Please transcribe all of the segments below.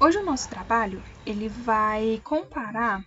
Hoje o nosso trabalho ele vai comparar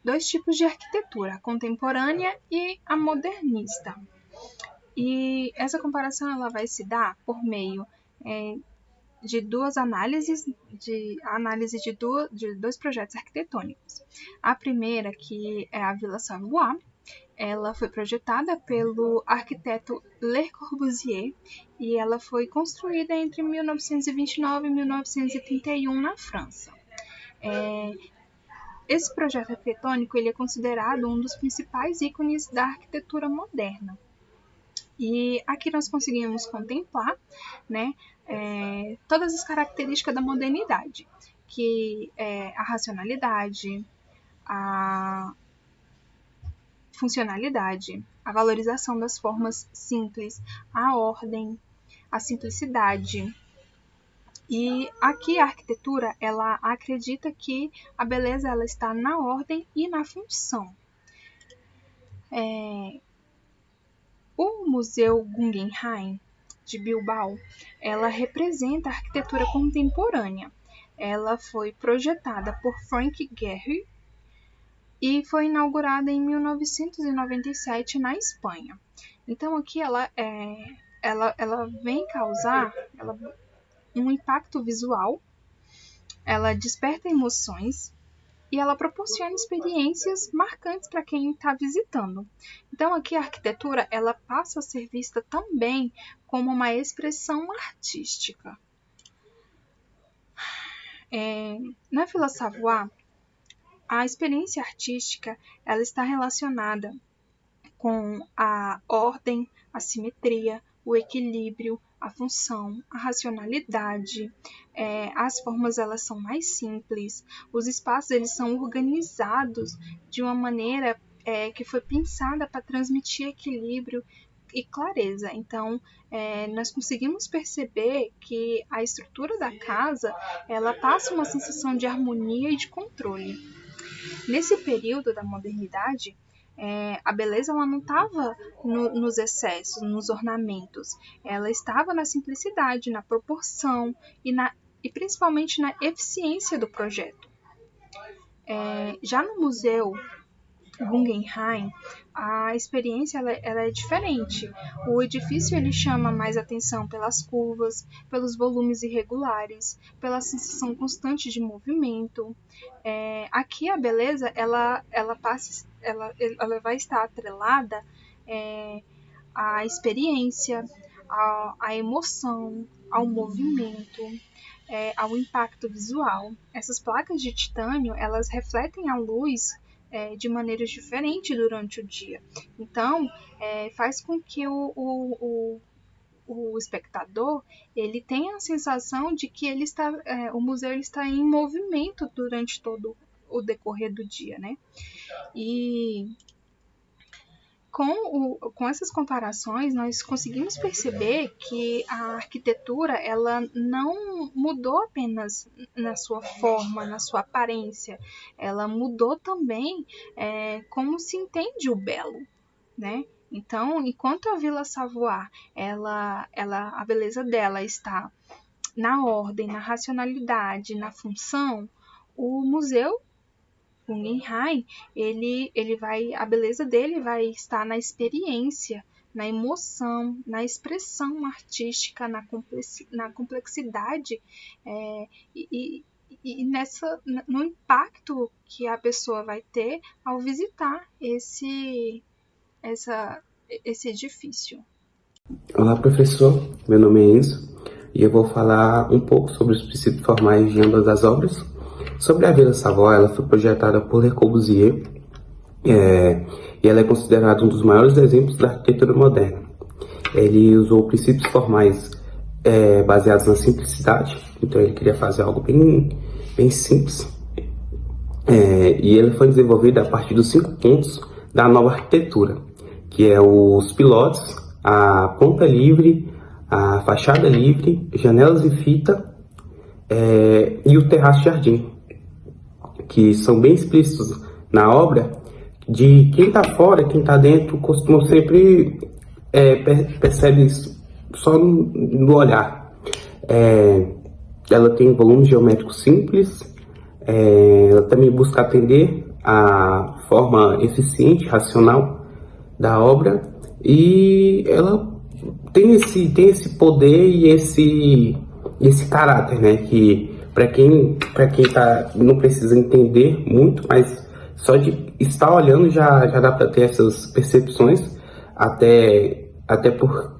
dois tipos de arquitetura, a contemporânea e a modernista. E essa comparação ela vai se dar por meio de duas análises, de dois projetos arquitetônicos. A primeira, que é a Vila Savoie, ela foi projetada pelo arquiteto Le Corbusier e ela foi construída entre 1929 e 1931 na França. Esse projeto arquitetônico ele é considerado um dos principais ícones da arquitetura moderna. E aqui nós conseguimos contemplar, né, todas as características da modernidade, que é a racionalidade, a funcionalidade, a valorização das formas simples, a ordem, a simplicidade. E aqui a arquitetura, ela acredita que a beleza ela está na ordem e na função. O Museu Guggenheim de Bilbao, ela representa a arquitetura contemporânea. Ela foi projetada por Frank Gehry e foi inaugurada em 1997 na Espanha. Então aqui ela vem causar um impacto visual, ela desperta emoções e ela proporciona experiências marcantes para quem está visitando. Então aqui a arquitetura ela passa a ser vista também como uma expressão artística. Na Vila Savoie, a experiência artística ela está relacionada com a ordem, a simetria, o equilíbrio, a função, a racionalidade. As formas elas são mais simples, os espaços eles são organizados de uma maneira que foi pensada para transmitir equilíbrio e clareza. Então, nós conseguimos perceber que a estrutura da casa ela passa uma sensação de harmonia e de controle. Nesse período da modernidade, a beleza ela não estava nos excessos, nos ornamentos. Ela estava na simplicidade, na proporção e principalmente na eficiência do projeto. Já no Museu Guggenheim, a experiência ela é diferente. O edifício ele chama mais atenção pelas curvas, pelos volumes irregulares, pela sensação constante de movimento. Aqui a beleza ela vai estar atrelada à experiência, à emoção, ao movimento, ao impacto visual. Essas placas de titânio elas refletem a luz de maneiras diferentes durante o dia. Então, faz com que o espectador ele tenha a sensação de que o museu ele está em movimento durante todo o decorrer do dia, né? E com essas comparações, nós conseguimos perceber que a arquitetura ela não mudou apenas na sua forma, na sua aparência, ela mudou também como se entende o belo, né? Então, enquanto a Vila Savoie, a beleza dela está na ordem, na racionalidade, na função, o Museu Guggenheim, a beleza dele vai estar na experiência, na emoção, na expressão artística, na complexidade e no impacto que a pessoa vai ter ao visitar esse edifício. Olá, professor. Meu nome é Enzo e eu vou falar um pouco sobre os princípios formais de ambas as obras. Sobre a Vila Savoie, ela foi projetada por Le Corbusier e ela é considerada um dos maiores exemplos da arquitetura moderna. Ele usou princípios formais baseados na simplicidade, então ele queria fazer algo bem simples. E ele foi desenvolvido a partir dos 5 pontos da nova arquitetura, que é os pilotes, a ponta livre, a fachada livre, janelas e fita e o terraço-jardim, que são bem explícitos na obra, de quem está fora, quem está dentro, costumam sempre percebe isso só no olhar. ela tem volume geométrico simples, ela também busca atender a forma eficiente, racional da obra, e ela tem esse poder e esse caráter, né? Que para quem não precisa entender muito, mas só de estar olhando já dá para ter essas percepções,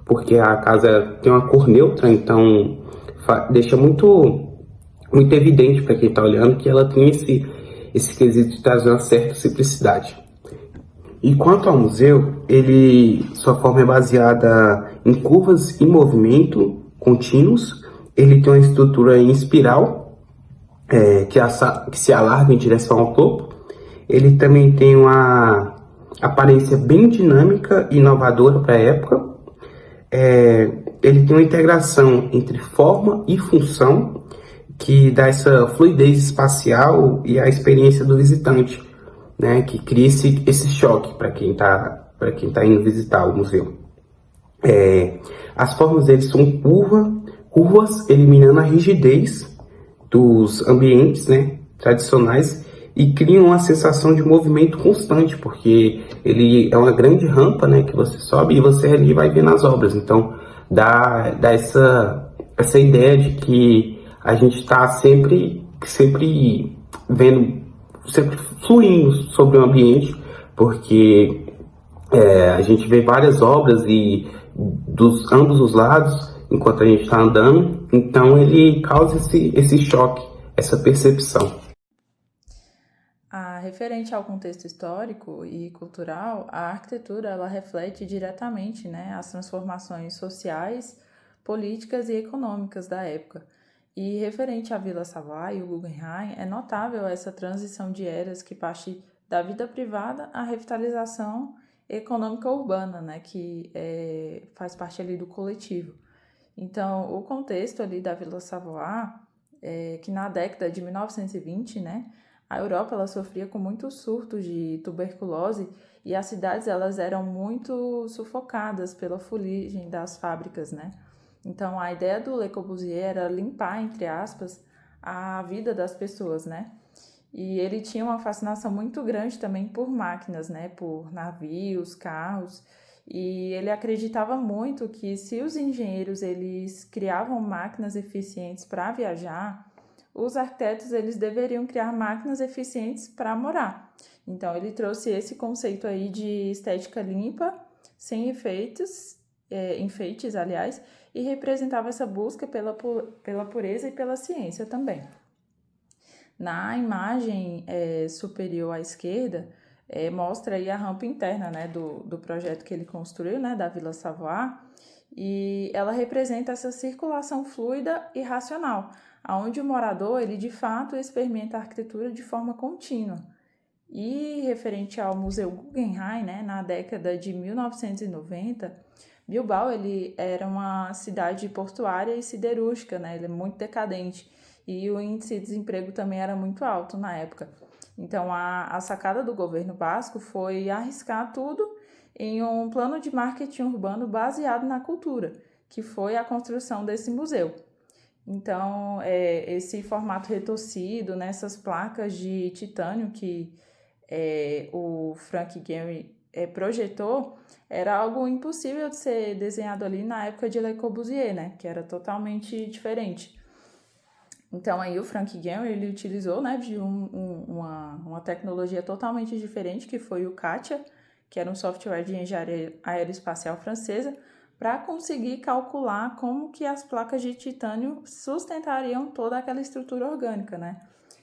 porque a casa tem uma cor neutra, então deixa muito evidente para quem está olhando que ela tem esse quesito de trazer uma certa simplicidade. E quanto ao museu, sua forma é baseada em curvas em movimento contínuos. Ele tem uma estrutura em espiral, que se alarga em direção ao topo. Ele também tem uma aparência bem dinâmica e inovadora para a época. Ele tem uma integração entre forma e função, que dá essa fluidez espacial e a experiência do visitante, né, que cria esse choque para quem tá indo visitar o museu. As formas deles são curvas, eliminando a rigidez dos ambientes, né, tradicionais, e criam uma sensação de movimento constante, porque ele é uma grande rampa, né, que você sobe e você ali vai vendo as obras. Então dá essa ideia de que a gente está sempre vendo, sempre fluindo sobre o ambiente, porque a gente vê várias obras e dos ambos os lados enquanto a gente está andando, então ele causa esse choque, essa percepção. Referente ao contexto histórico e cultural, a arquitetura ela reflete diretamente, né, as transformações sociais, políticas e econômicas da época. E referente à Vila Savoy e o Guggenheim, é notável essa transição de eras que parte da vida privada à revitalização econômica urbana, né, que faz parte ali do coletivo. Então, o contexto ali da Vila Savoy que na década de 1920, né, a Europa ela sofria com muitos surtos de tuberculose e as cidades elas eram muito sufocadas pela fuligem das fábricas, né? Então a ideia do Le Corbusier era limpar, entre aspas, a vida das pessoas, né? E ele tinha uma fascinação muito grande também por máquinas, né? Por navios, carros. E ele acreditava muito que se os engenheiros eles criavam máquinas eficientes para viajar, os arquitetos eles deveriam criar máquinas eficientes para morar. Então ele trouxe esse conceito aí de estética limpa, sem enfeites, aliás, e representava essa busca pela pureza e pela ciência também. Na imagem superior à esquerda, mostra aí a rampa interna, né, do projeto que ele construiu, né, da Vila Savoy, e ela representa essa circulação fluida e racional, onde o morador, ele de fato experimenta a arquitetura de forma contínua. E referente ao Museu Guggenheim, né, na década de 1990, Bilbao ele era uma cidade portuária e siderúrgica, né, ele é muito decadente, e o índice de desemprego também era muito alto na época. Então a sacada do governo basco foi arriscar tudo em um plano de marketing urbano baseado na cultura, que foi a construção desse museu. Então, esse formato retorcido, nessas placas de titânio que o Frank Gehry projetou, era algo impossível de ser desenhado ali na época de Le Corbusier, né? Que era totalmente diferente. Então, aí o Frank Gehry, ele utilizou, né, de uma tecnologia totalmente diferente, que foi o CATIA, que era um software de engenharia aeroespacial francesa, para conseguir calcular como que as placas de titânio sustentariam toda aquela estrutura orgânica, né?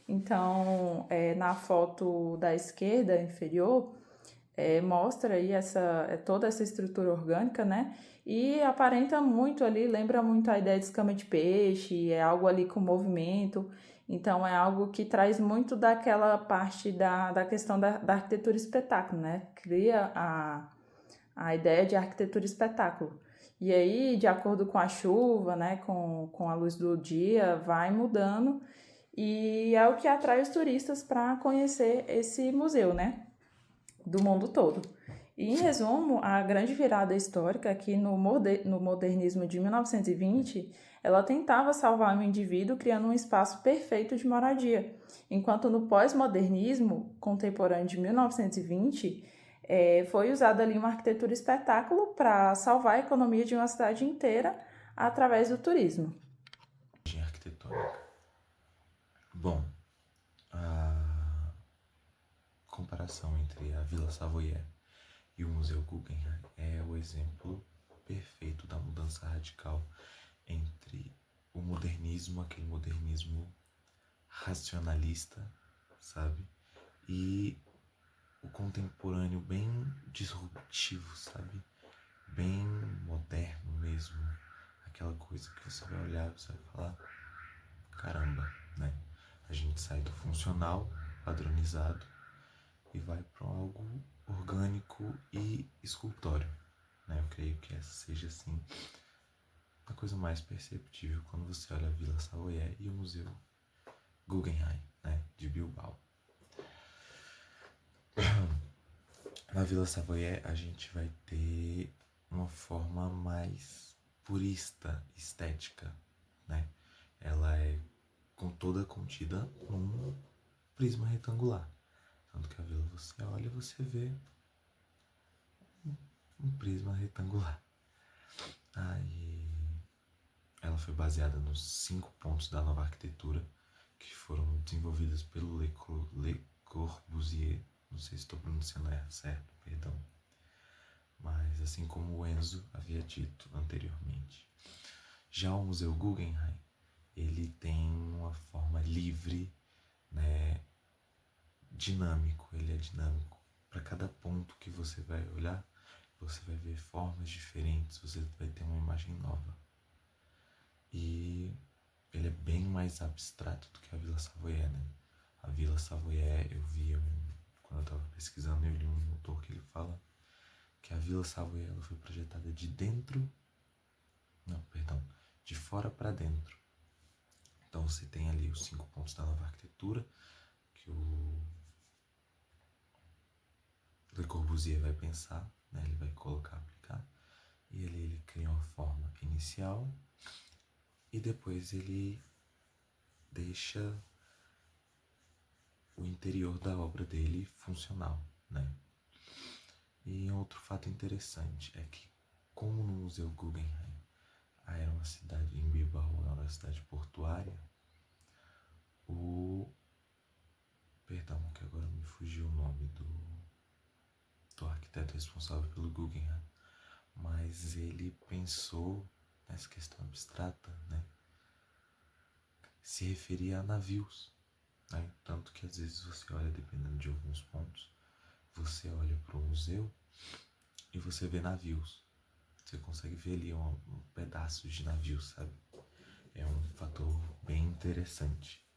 Então, na foto da esquerda inferior, mostra aí toda essa estrutura orgânica, né? E aparenta muito ali, lembra muito a ideia de escama de peixe, é algo ali com movimento. Então, é algo que traz muito daquela parte da questão da arquitetura espetáculo, né? Cria a ideia de arquitetura espetáculo. E aí, de acordo com a chuva, né, com a luz do dia, vai mudando e é o que atrai os turistas para conhecer esse museu, né, do mundo todo. E, em resumo, a grande virada histórica é que no modernismo de 1920, ela tentava salvar o indivíduo criando um espaço perfeito de moradia, enquanto no pós-modernismo contemporâneo de 1920, foi usada ali uma arquitetura espetáculo para salvar a economia de uma cidade inteira através do turismo. Arquitetônica. Bom, a comparação entre a Vila Savoye e o Museu Guggenheim é o exemplo perfeito da mudança radical entre o modernismo, aquele modernismo racionalista, sabe? E o contemporâneo bem disruptivo, sabe? Bem moderno mesmo. Aquela coisa que você vai olhar e você vai falar, caramba, né? A gente sai do funcional, padronizado, e vai para algo orgânico e escultório, né? Eu creio que essa seja, assim, a coisa mais perceptível quando você olha a Vila Savoye e o Museu Guggenheim, né? De Bilbao. Na Vila Savoye a gente vai ter uma forma mais purista, estética, né? Ela é toda contida num prisma retangular. Tanto que a vila você olha e você vê um prisma retangular. Aí ela foi baseada nos 5 pontos da nova arquitetura que foram desenvolvidos pelo Le Corbusier. Não sei se estou pronunciando certo, perdão. Mas assim como o Enzo havia dito anteriormente. Já o Museu Guggenheim, ele tem uma forma livre, né, dinâmico, ele é dinâmico. Para cada ponto que você vai olhar, você vai ver formas diferentes, você vai ter uma imagem nova. E ele é bem mais abstrato do que a Vila Savoye, né? A Vila Savoye, quando eu estava pesquisando, eu li um autor que ele fala que a Vila Savoye ela foi projetada de fora para dentro. Então você tem ali os 5 pontos da nova arquitetura, que o Le Corbusier vai pensar, né? Ele vai colocar, aplicar, e ele cria uma forma inicial e depois ele deixa o interior da obra dele funcional, né? E outro fato interessante é que, como no Museu Guggenheim era uma cidade em Bilbao, era uma cidade portuária, perdão, que agora me fugiu o nome do arquiteto responsável pelo Guggenheim, mas ele pensou nessa questão abstrata, né? Se referia a navios, né? Tanto que às vezes você olha, dependendo de alguns pontos, você olha para o museu e você vê navios. Você consegue ver ali um pedaço de navio, sabe? É um fator bem interessante.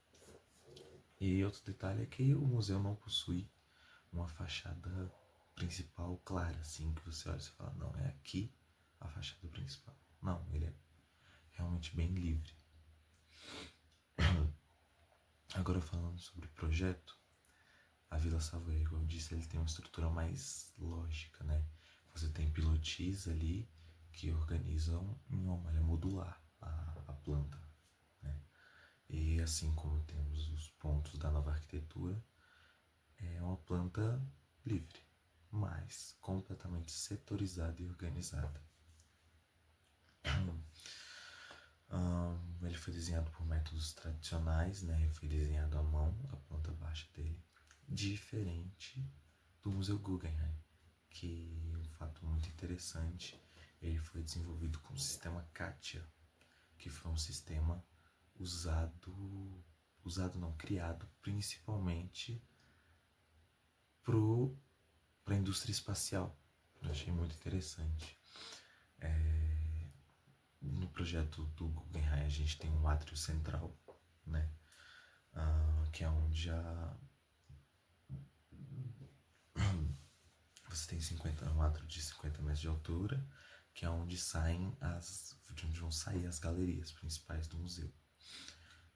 E outro detalhe é que o museu não possui uma fachada principal clara, assim, que você olha e fala, não, é aqui a fachada principal. Não, ele é realmente bem livre. Agora falando sobre o projeto, a Vila Savoye, como eu disse, ele tem uma estrutura mais lógica, né? Você tem pilotis ali que organizam em uma malha modular a planta, né? E assim como temos os pontos da nova arquitetura, é uma planta livre, mas completamente setorizada e organizada. Ele foi desenhado por métodos tradicionais, né? Ele foi desenhado à mão, a planta baixa dele, diferente do Museu Guggenheim, que um fato muito interessante, ele foi desenvolvido com o sistema CATIA, que foi um sistema criado principalmente para a indústria espacial. Eu achei muito interessante. No projeto do Guggenheim a gente tem um átrio central, né? Que é onde você tem um átrio de 50 metros de altura, que é onde vão sair as galerias principais do museu,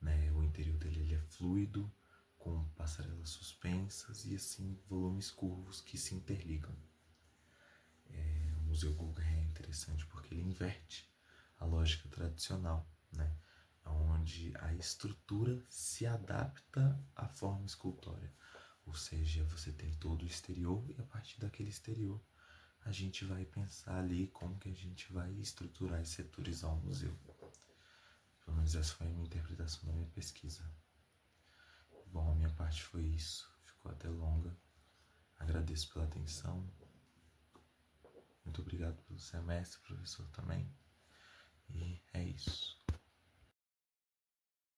né? O interior dele ele é fluido, com passarelas suspensas e assim volumes curvos que se interligam. Museu Guggenheim é interessante porque ele inverte a lógica tradicional, né? Onde a estrutura se adapta à forma escultórea. Ou seja, você tem todo o exterior e a partir daquele exterior a gente vai pensar ali como que a gente vai estruturar e setorizar o museu. Pelo menos essa foi a minha interpretação da minha pesquisa. Bom, a minha parte foi isso. Ficou até longa. Agradeço pela atenção. Muito obrigado pelo semestre, professor, também. E é isso.